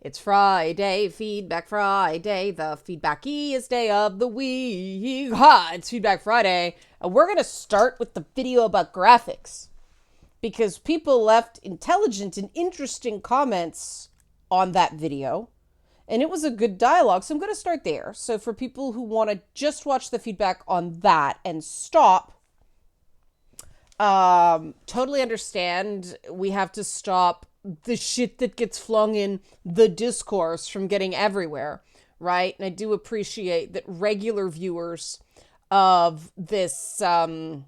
It's Friday, Feedback Friday, the feedbackiest day of the week. Ha! It's Feedback Friday. And we're going to start with the video about graphics because people left intelligent and interesting comments on that video. And it was a good dialogue, so I'm going to start there. So for people who want to just watch the feedback on that and stop, totally understand. We have to stop the shit that gets flung in the discourse from getting everywhere, right? And I do appreciate that regular viewers of this channel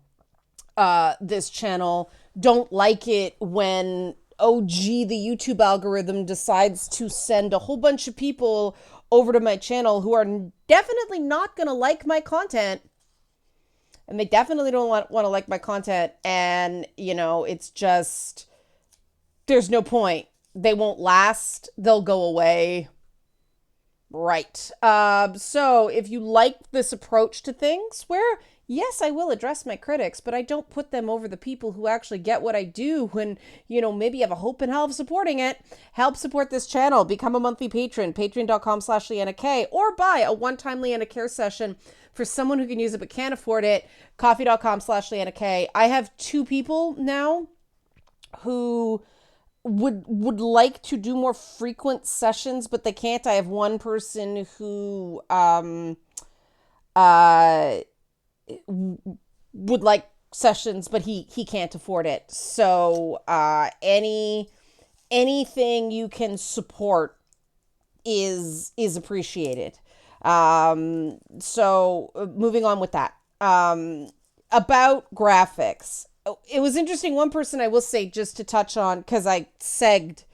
don't like it when the YouTube algorithm decides to send a whole bunch of people over to my channel who are definitely not going to like my content. And they definitely don't want to like my content. And, it's just, there's no point. They won't last. They'll go away. Right. So if you like this approach to things where, yes, I will address my critics, but I don't put them over the people who actually get what I do when, maybe have a hope and hell of supporting it. Help support this channel. Become a monthly patron, patreon.com/LeannaK, or buy a one-time Leanna Care session for someone who can use it but can't afford it, coffee.com/LeannaK. I have 2 people now who would like to do more frequent sessions, but they can't. I have one person who would like sessions, but he can't afford it. So anything you can support is appreciated. So moving on with that. About graphics. It was interesting. One person, I will say, just to touch on, because I segged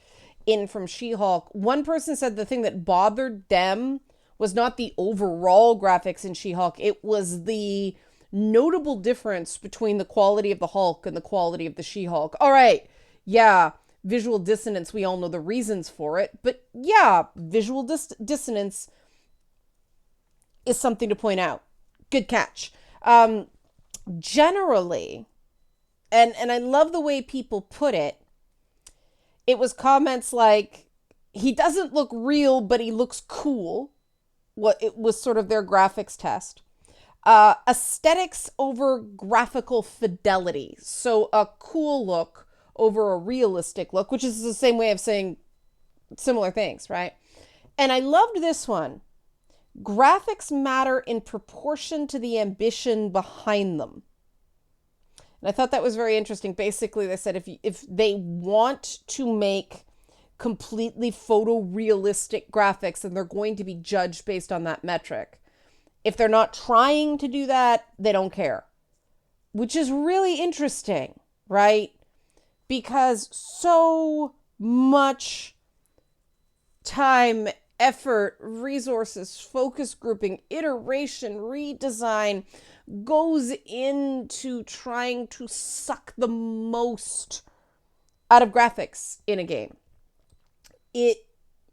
in from SheHulk, one person said the thing that bothered them was not the overall graphics in SheHulk. It was the notable difference between the quality of the Hulk and the quality of the SheHulk. All right. Yeah. Visual dissonance. We all know the reasons for it. But yeah, visual dissonance is something to point out. Good catch. Generally, and I love the way people put it, it was comments like, he doesn't look real, but he looks cool. What it was sort of their graphics test. Aesthetics over graphical fidelity. So a cool look over a realistic look, which is the same way of saying similar things, right? And I loved this one. Graphics matter in proportion to the ambition behind them. And I thought that was very interesting. Basically, they said if they want to make completely photorealistic graphics, then they're going to be judged based on that metric. If they're not trying to do that, they don't care. Which is really interesting, right? Because so much time, effort, resources, focus grouping, iteration, redesign goes into trying to suck the most out of graphics in a game. It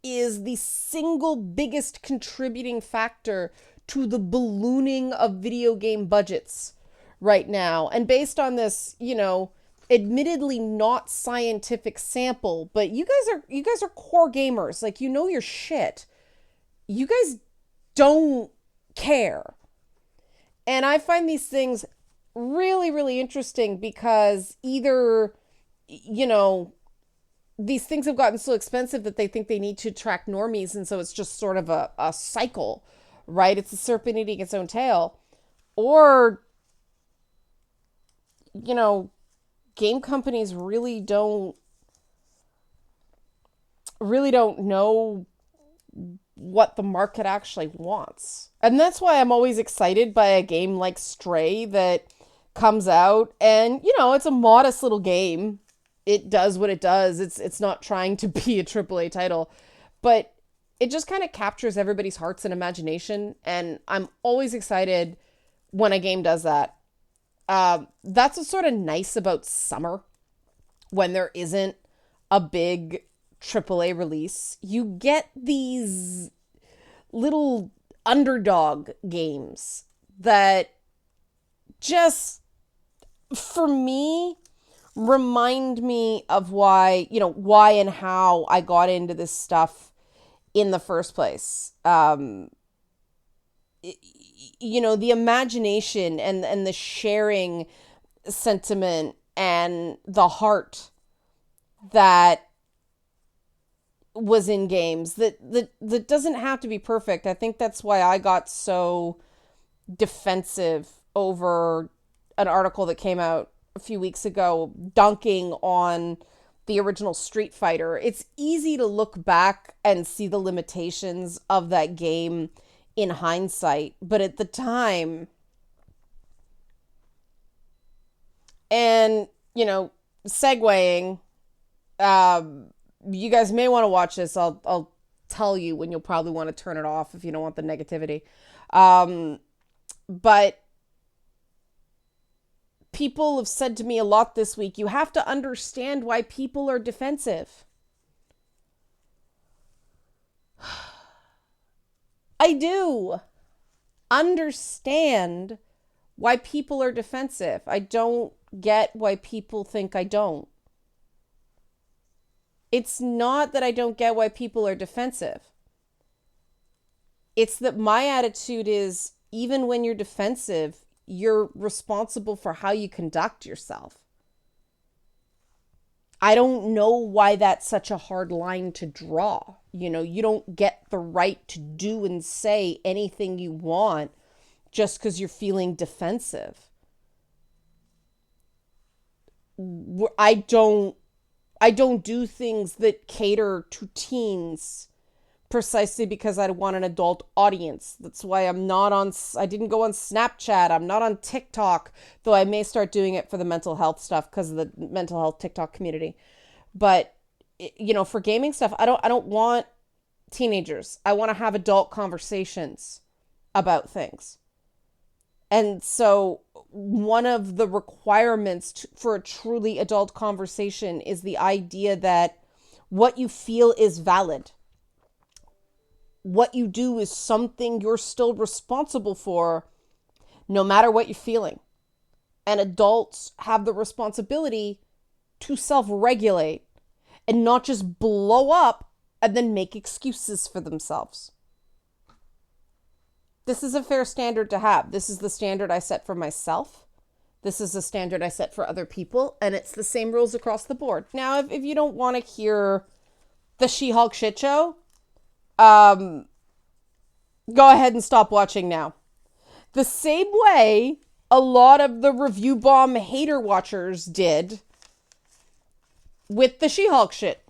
is the single biggest contributing factor to the ballooning of video game budgets right now. And based on this, admittedly not scientific sample, but you guys are core gamers. Like, your shit. You guys don't care. And I find these things really, really interesting because either, these things have gotten so expensive that they think they need to attract normies. And so it's just sort of a cycle, right? It's a serpent eating its own tail. Or, game companies really don't know what the market actually wants. And that's why I'm always excited by a game like Stray that comes out and, it's a modest little game. It does what it does. It's not trying to be a AAA title, but it just kind of captures everybody's hearts and imagination. And I'm always excited when a game does that. That's what's sort of nice about summer when there isn't a big AAA release. You get these little underdog games that just, for me, remind me of why and how I got into this stuff in the first place. The imagination and the sharing sentiment and the heart that was in games that doesn't have to be perfect. I think that's why I got so defensive over an article that came out a few weeks ago dunking on the original Street Fighter. It's easy to look back and see the limitations of that game in hindsight, but at the time, and segueing, you guys may want to watch this. I'll tell you when you'll probably want to turn it off if you don't want the negativity. But people have said to me a lot this week, you have to understand why people are defensive. I do understand why people are defensive. I don't get why people think I don't. It's not that I don't get why people are defensive. It's that my attitude is, even when you're defensive, you're responsible for how you conduct yourself. I don't know why that's such a hard line to draw. You don't get the right to do and say anything you want just because you're feeling defensive. I don't do things that cater to teens precisely because I want an adult audience. That's why I didn't go on Snapchat. I'm not on TikTok, though I may start doing it for the mental health stuff because of the mental health TikTok community. But, for gaming stuff, I don't want teenagers. I want to have adult conversations about things. And so one of the requirements for a truly adult conversation is the idea that what you feel is valid. What you do is something you're still responsible for, no matter what you're feeling. And adults have the responsibility to self-regulate and not just blow up and then make excuses for themselves. This is a fair standard to have. This is the standard I set for myself. This is the standard I set for other people. And it's the same rules across the board. Now, if you don't want to hear the SheHulk shit show, go ahead and stop watching now. The same way a lot of the review bomb hater watchers did with the SheHulk shit.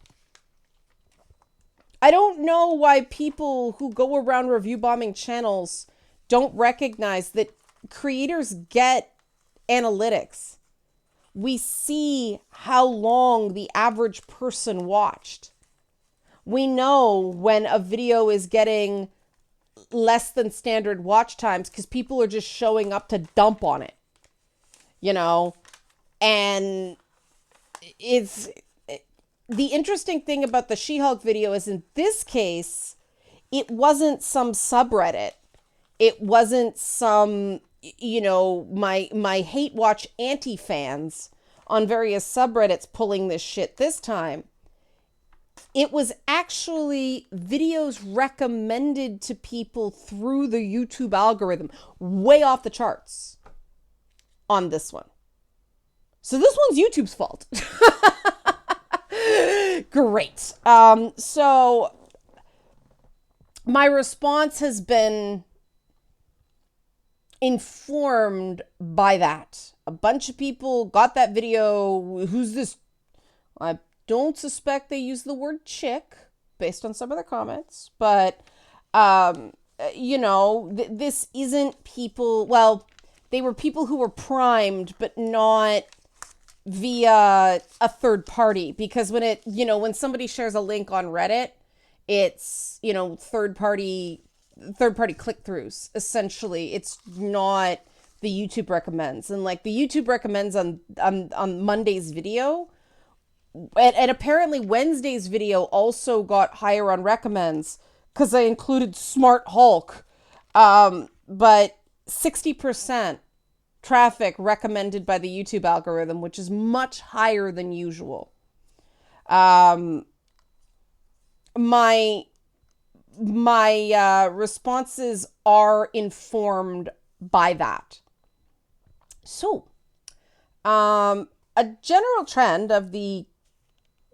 I don't know why people who go around review bombing channels don't recognize that creators get analytics. We see how long the average person watched. We know when a video is getting less than standard watch times because people are just showing up to dump on it. And it's the interesting thing about the SheHulk video is, in this case, it wasn't some subreddit. It wasn't some, my hate watch anti-fans on various subreddits pulling this shit this time. It was actually videos recommended to people through the YouTube algorithm, way off the charts on this one. So this one's YouTube's fault. Great. So my response has been informed by that. A bunch of people got that video. Who's this? I don't suspect they use the word chick based on some of their comments, but this isn't people. Well, they were people who were primed, but not via a third party, because when somebody shares a link on Reddit, it's, third party click-throughs. Essentially, it's not the YouTube recommends. And like the YouTube recommends on Monday's video, and apparently Wednesday's video also got higher on recommends because I included SmartHulk. But 60% traffic recommended by the YouTube algorithm, which is much higher than usual. My my responses are informed by that. So, a general trend of the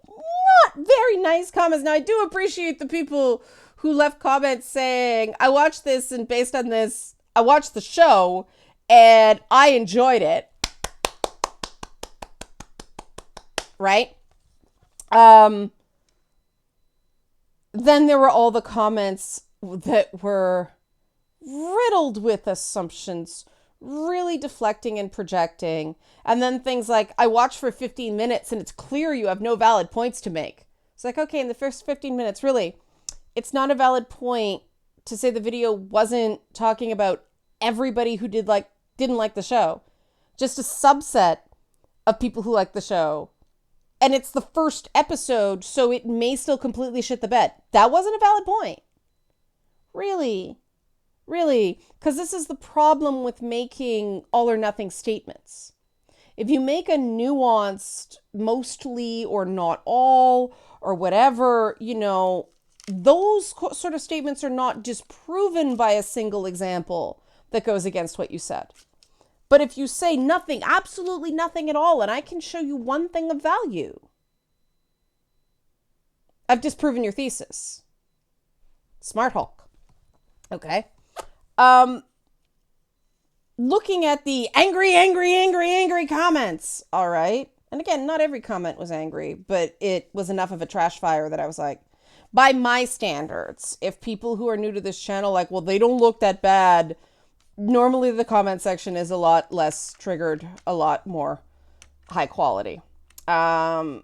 not very nice comments. Now, I do appreciate the people who left comments saying, I watched this and based on this, I watched the show and I enjoyed it. Right? Then there were all the comments that were riddled with assumptions, really deflecting and projecting. And then things like, I watched for 15 minutes and it's clear you have no valid points to make. It's like, okay, in the first 15 minutes, really, it's not a valid point to say the video wasn't talking about everybody who didn't like the show. Just a subset of people who like the show. And it's the first episode, so it may still completely shit the bed. That wasn't a valid point. Really? Really? Because this is the problem with making all or nothing statements. If you make a nuanced, mostly or not all, or whatever, those sort of statements are not disproven by a single example that goes against what you said. But if you say nothing, absolutely nothing at all, and I can show you one thing of value, I've disproven your thesis. SmartHulk. Okay. Looking at the angry comments. All right. And again, not every comment was angry, but it was enough of a trash fire that I was like, by my standards, if people who are new to this channel, like, well, they don't look that bad, normally the comment section is a lot less triggered, a lot more high quality. But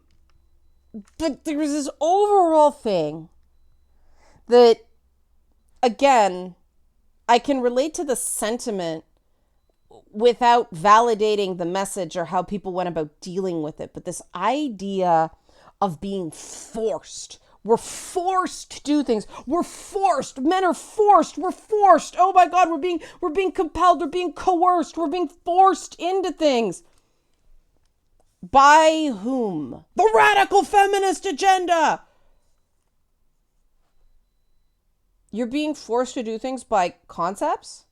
there was this overall thing that, again, I can relate to the sentiment without validating the message or how people went about dealing with it. But this idea of being forced. We're forced to do things. We're forced. Men are forced. We're forced. Oh my God, we're being compelled. We're being coerced. We're being forced into things. By whom? The radical feminist agenda. You're being forced to do things by concepts?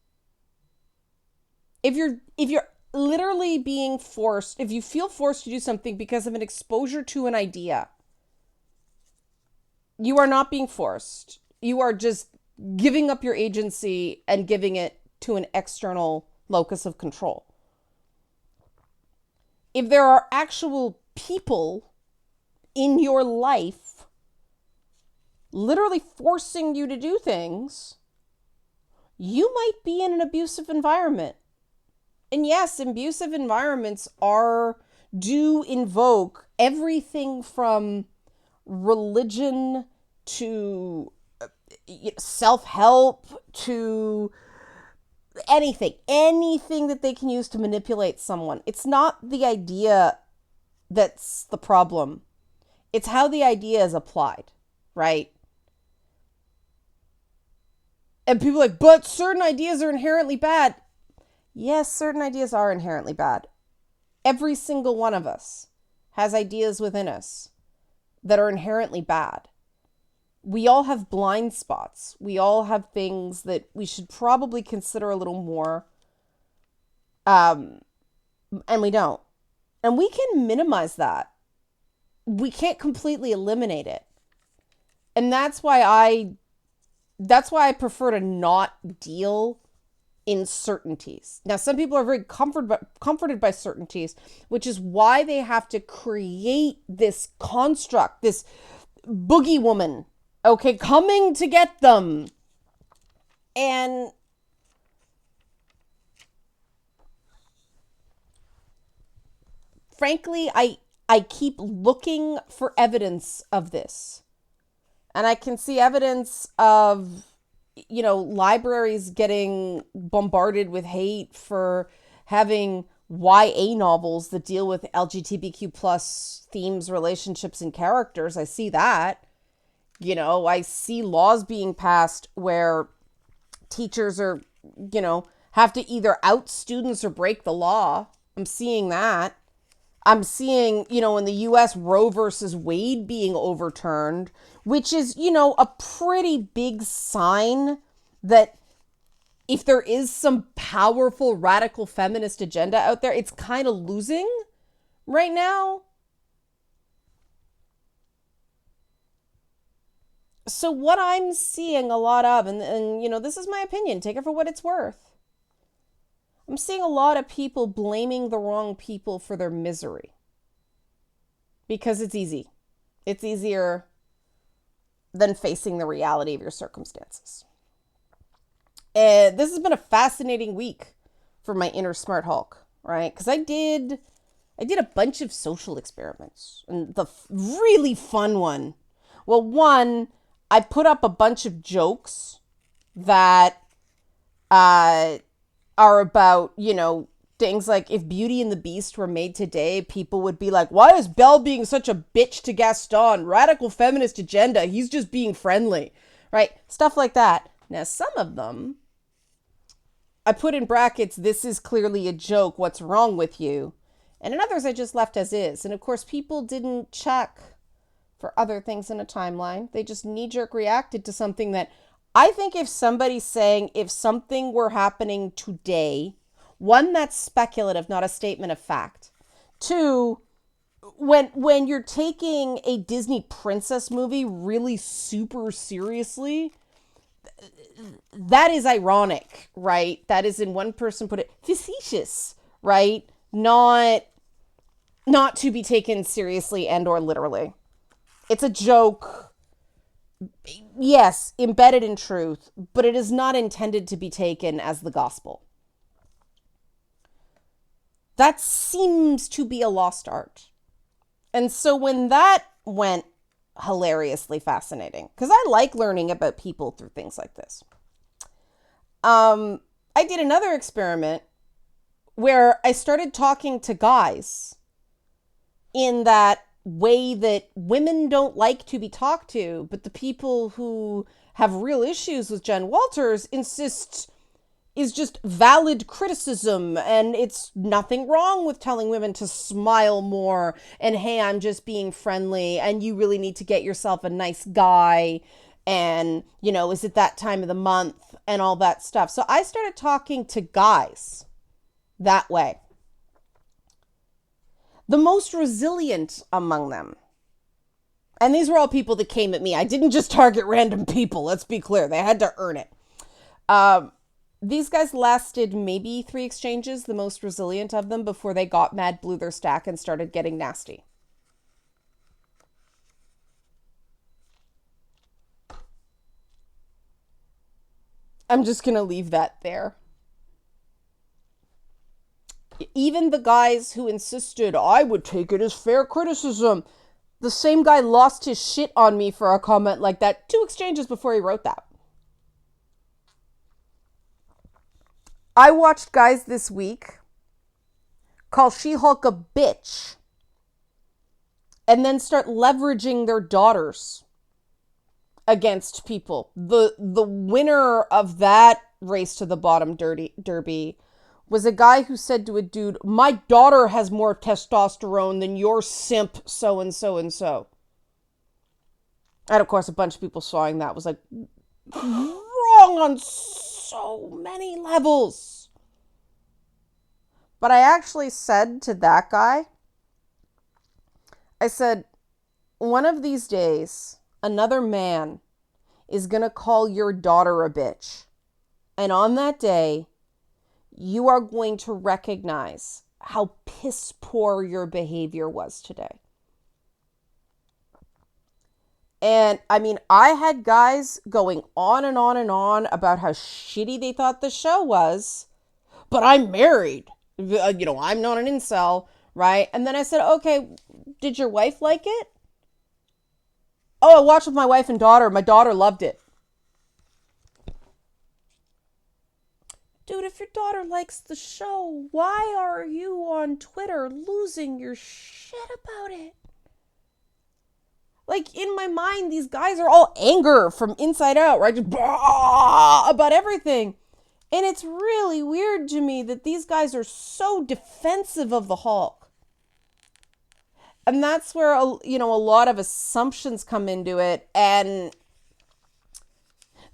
If you're literally being forced, if you feel forced to do something because of an exposure to an idea, you are not being forced. You are just giving up your agency and giving it to an external locus of control. If there are actual people in your life literally forcing you to do things, you might be in an abusive environment. And yes, abusive environments do invoke everything from religion to self-help to anything that they can use to manipulate someone. It's not the idea that's the problem. It's how the idea is applied, right? And people are like, but certain ideas are inherently bad. Yes, certain ideas are inherently bad. Every single one of us has ideas within us that are inherently bad. We all have blind spots. We all have things that we should probably consider a little more. And we don't. And we can minimize that. We can't completely eliminate it. And that's why I prefer to not deal in certainties. Now, some people are very comforted by certainties, which is why they have to create this construct, this boogie woman, okay, coming to get them. And frankly, I keep looking for evidence of this. And I can see evidence of, libraries getting bombarded with hate for having YA novels that deal with LGBTQ plus themes, relationships, and characters. I see that. I see laws being passed where teachers are, have to either out students or break the law. I'm seeing that. I'm seeing, in the U.S., Roe versus Wade being overturned, which is, a pretty big sign that if there is some powerful radical feminist agenda out there, it's kind of losing right now. So what I'm seeing a lot of, and this is my opinion, take it for what it's worth. I'm seeing a lot of people blaming the wrong people for their misery. Because it's easy. It's easier than facing the reality of your circumstances. And this has been a fascinating week for my inner smart Hulk, right? Because I did a bunch of social experiments. And the really fun one, well, one, I put up a bunch of jokes that are about, things like if Beauty and the Beast were made today, people would be like, why is Belle being such a bitch to Gaston? Radical feminist agenda. He's just being friendly, right? Stuff like that. Now, some of them, I put in brackets, this is clearly a joke. What's wrong with you? And in others, I just left as is. And of course, people didn't check for other things in a timeline. They just knee-jerk reacted to something that I think if somebody's saying if something were happening today, one, that's speculative, not a statement of fact. Two, when you're taking a Disney princess movie really super seriously, that is ironic, right? That is, in one person put it, facetious, right? Not to be taken seriously and or literally. It's a joke. Yes, embedded in truth, but it is not intended to be taken as the gospel. That seems to be a lost art. And so when that went hilariously fascinating, because I like learning about people through things like this, I did another experiment where I started talking to guys in that way that women don't like to be talked to, but the people who have real issues with Jen Walters insist is just valid criticism, and it's nothing wrong with telling women to smile more, and hey, I'm just being friendly, and you really need to get yourself a nice guy, and, is it that time of the month, and all that stuff. So I started talking to guys that way. The most resilient among them, and these were all people that came at me. I didn't just target random people. Let's be clear. They had to earn it. These guys lasted maybe 3 exchanges, the most resilient of them, before they got mad, blew their stack, and started getting nasty. I'm just going to leave that there. Even the guys who insisted I would take it as fair criticism, the same guy lost his shit on me for a comment like that 2 exchanges before he wrote that. I watched guys this week call SheHulk a bitch and then start leveraging their daughters against people. The winner of that race to the bottom derby was a guy who said to a dude, my daughter has more testosterone than your simp so-and-so and so. And of course, a bunch of people sawing that was like, wrong on so many levels. But I actually said to that guy, I said, one of these days, another man is going to call your daughter a bitch. And on that day, you are going to recognize how piss poor your behavior was today. And I mean, I had guys going on and on and on about how shitty they thought the show was, but I'm married. I'm not an incel, right? And then I said, okay, did your wife like it? Oh, I watched with my wife and daughter. My daughter loved it. Dude, if your daughter likes the show, why are you on Twitter losing your shit about it? Like, in my mind, these guys are all anger from inside out, right? Just about everything. And it's really weird to me that these guys are so defensive of the Hulk. And that's where, a lot of assumptions come into it. And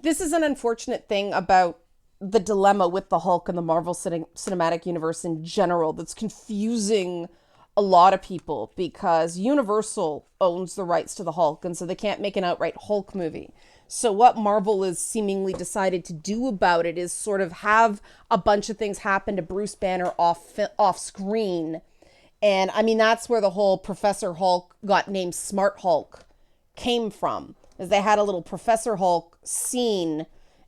this is an unfortunate thing about the dilemma with the Hulk and the Marvel Cinematic Universe in general that's confusing a lot of people, because Universal owns the rights to the Hulk, and so they can't make an outright Hulk movie. So what Marvel has seemingly decided to do about it is sort of have a bunch of things happen to Bruce Banner off screen. And I mean, that's where the whole Professor Hulk got named Smart Hulk came from, is they had a little Professor Hulk scene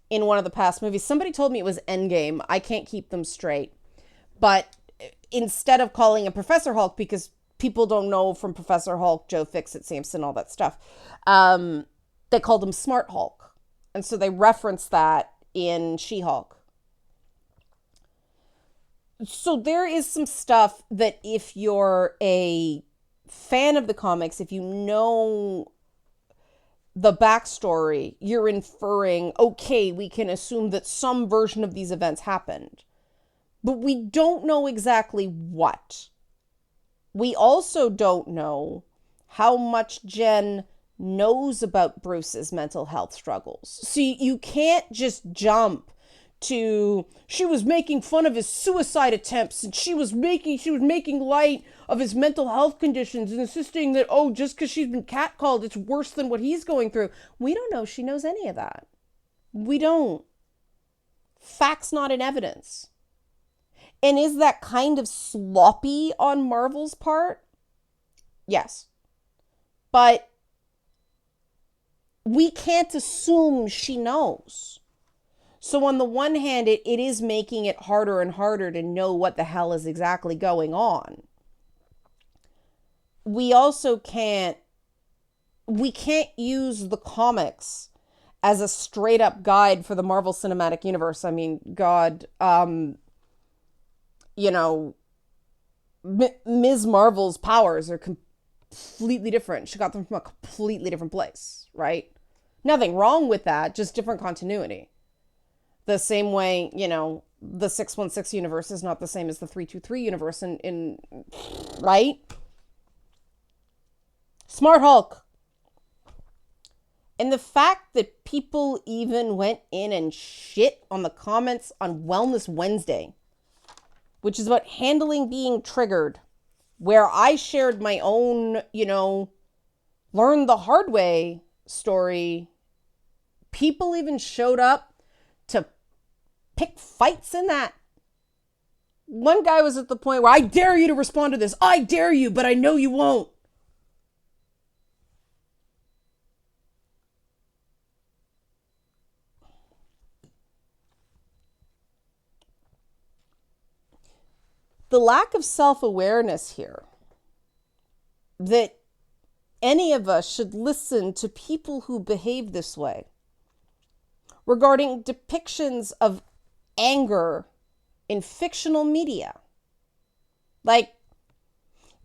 in one of the past movies. Somebody told me it was Endgame. I can't keep them straight. But instead of calling it Professor Hulk, because people don't know from Professor Hulk, Joe Fixit, Samson, all that stuff, they called him Smart Hulk. And so they referenced that in SheHulk. So there is some stuff that if you're a fan of the comics, if you know the backstory, you're inferring, okay, we can assume that some version of these events happened. But we don't know exactly what. We also don't know how much Jen knows about Bruce's mental health struggles. So you can't just jump to, she was making fun of his suicide attempts, and she was making light of his mental health conditions and insisting that, oh, just because she's been catcalled, it's worse than what he's going through. We don't know if she knows any of that. We don't. Facts not in evidence. And is that kind of sloppy on Marvel's part? Yes. But we can't assume she knows. So on the one hand, it is making it harder and harder to know what the hell is exactly going on. We also can't use the comics as a straight up guide for the Marvel Cinematic Universe. I mean, God, Ms. Marvel's powers are completely different. She got them from a completely different place, right? Nothing wrong with that, just different continuity. The same way, the 616 universe is not the same as the 323 universe in right? Smart Hulk. And the fact that people even went in and shit on the comments on Wellness Wednesday, which is about handling being triggered, where I shared my own, learn the hard way story. People even showed up to pick fights in that. One guy was at the point where, I dare you to respond to this. I dare you, but I know you won't. The lack of self-awareness here, that any of us should listen to people who behave this way regarding depictions of anger in fictional media. Like,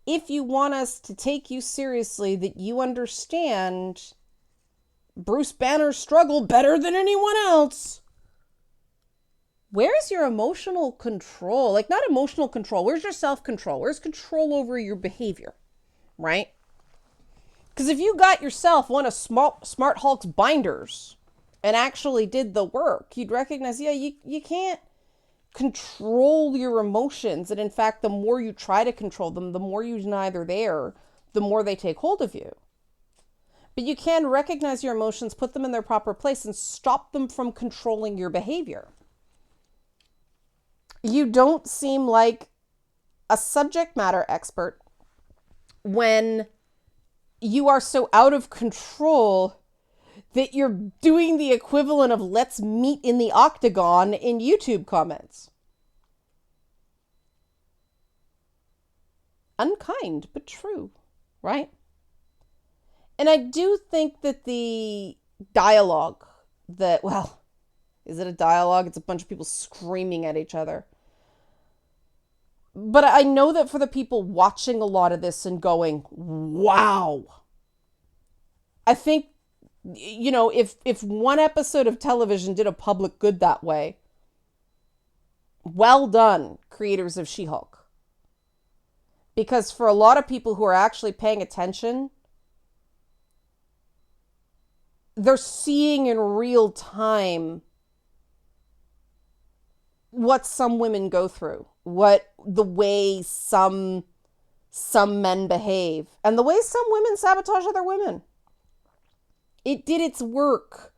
if you want us to take you seriously, that you understand Bruce Banner's struggle better than anyone else, where's your emotional control? Like, not emotional control. Where's your self-control? Where's control over your behavior, right? Because if you got yourself one of Smart Hulk's binders and actually did the work, you'd recognize, you can't control your emotions. And in fact, the more you try to control them, the more you deny they're there, the more they take hold of you. But you can recognize your emotions, put them in their proper place, and stop them from controlling your behavior. You don't seem like a subject matter expert when you are so out of control that you're doing the equivalent of let's meet in the octagon in YouTube comments. Unkind, but true, right? And I do think that the dialogue that, well, is it a dialogue? It's a bunch of people screaming at each other. But I know that for the people watching a lot of this and going, wow. I think, if one episode of television did a public good that way, well done, creators of SheHulk. Because for a lot of people who are actually paying attention, they're seeing in real time what some women go through, what the way some men behave, and the way some women sabotage other women. It did its work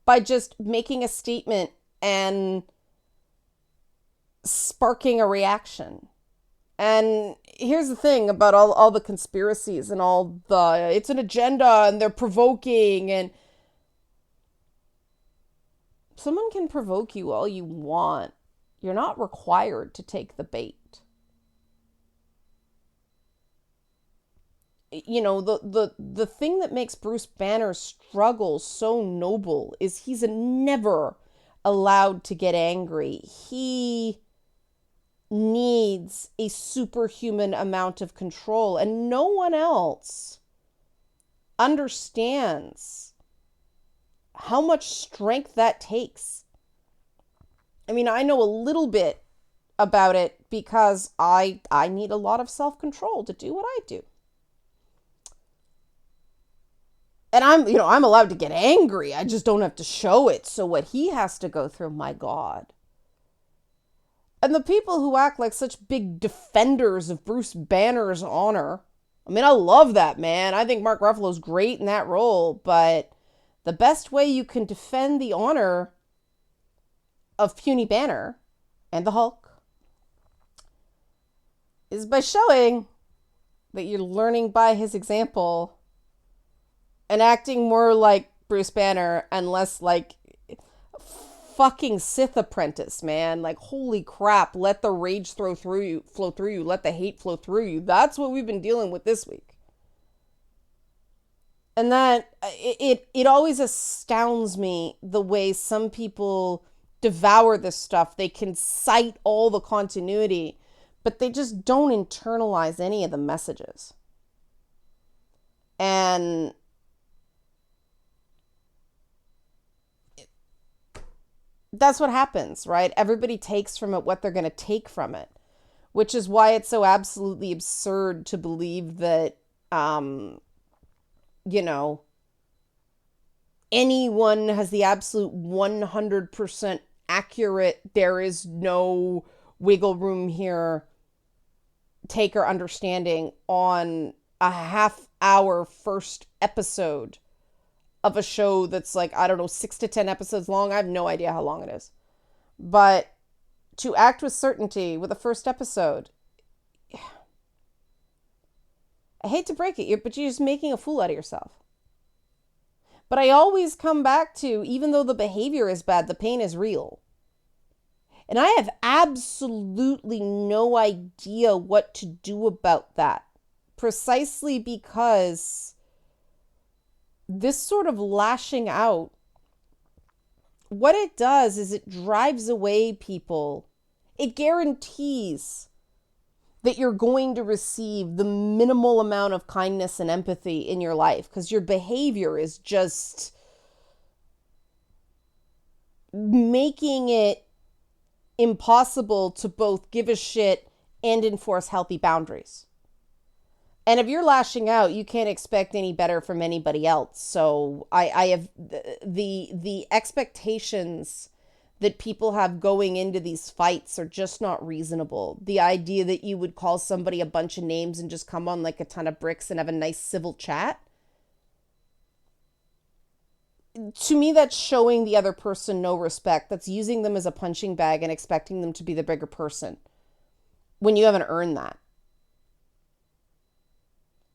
by just making a statement and sparking a reaction. And here's the thing about all the conspiracies and all the, it's an agenda and they're provoking, and someone can provoke you all you want. You're not required to take the bait. You know, the thing that makes Bruce Banner's struggle so noble is he's never allowed to get angry. He needs a superhuman amount of control, and no one else understands how much strength that takes. I mean, I know a little bit about it because I need a lot of self-control to do what I do. And I'm allowed to get angry. I just don't have to show it. So what he has to go through, my God. And the people who act like such big defenders of Bruce Banner's honor. I mean, I love that man. I think Mark Ruffalo's great in that role. But the best way you can defend the honor of puny Banner and the Hulk is by showing that you're learning by his example and acting more like Bruce Banner and less like fucking Sith apprentice, man. Like, holy crap, let the rage flow through you, let the hate flow through you. That's what we've been dealing with this week. And that it always astounds me the way some people devour this stuff. They can cite all the continuity, but they just don't internalize any of the messages. And that's what happens, right? Everybody takes from it what they're going to take from it, which is why it's so absolutely absurd to believe that, anyone has the absolute 100% accurate, there is no wiggle room here, take or understanding on a half-hour first episode of a show that's like, I don't know, 6 to 10 episodes long. I have no idea how long it is. But to act with certainty with the first episode, I hate to break it, but you're just making a fool out of yourself. But I always come back to, even though the behavior is bad, the pain is real. And I have absolutely no idea what to do about that. Precisely because this sort of lashing out, what it does is it drives away people. It guarantees that you're going to receive the minimal amount of kindness and empathy in your life because your behavior is just making it impossible to both give a shit and enforce healthy boundaries. And if you're lashing out, you can't expect any better from anybody else. So I have the expectations that people have going into these fights are just not reasonable. The idea that you would call somebody a bunch of names and just come on like a ton of bricks and have a nice civil chat. To me, that's showing the other person no respect. That's using them as a punching bag and expecting them to be the bigger person when you haven't earned that.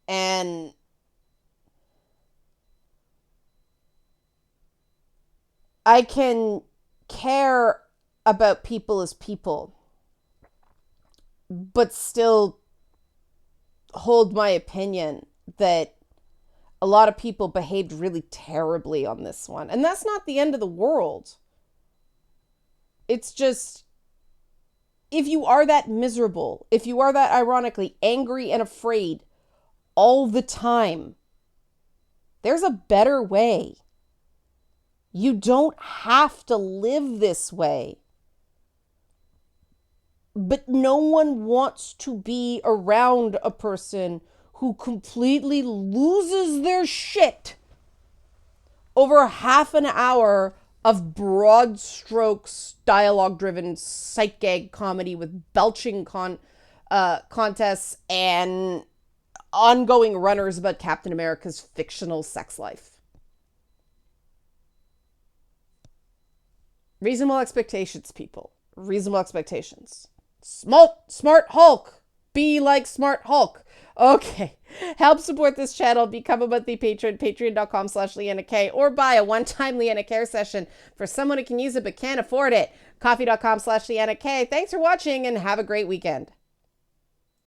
And I can care about people as people, but still hold my opinion that a lot of people behaved really terribly on this one. And that's not the end of the world. It's just, if you are that miserable, if you are that ironically angry and afraid all the time, there's a better way. You don't have to live this way. But no one wants to be around a person who completely loses their shit over half an hour of broad strokes, dialogue driven sight gag comedy with belching contests and ongoing runners about Captain America's fictional sex life. Reasonable expectations, people. Reasonable expectations. Smart Hulk. Be like Smart Hulk. Okay. Help support this channel. Become a monthly patron. Patreon.com/LeannaK. Or buy a one-time Leanna Care session for someone who can use it but can't afford it. Coffee.com/LeannaK. Thanks for watching and have a great weekend.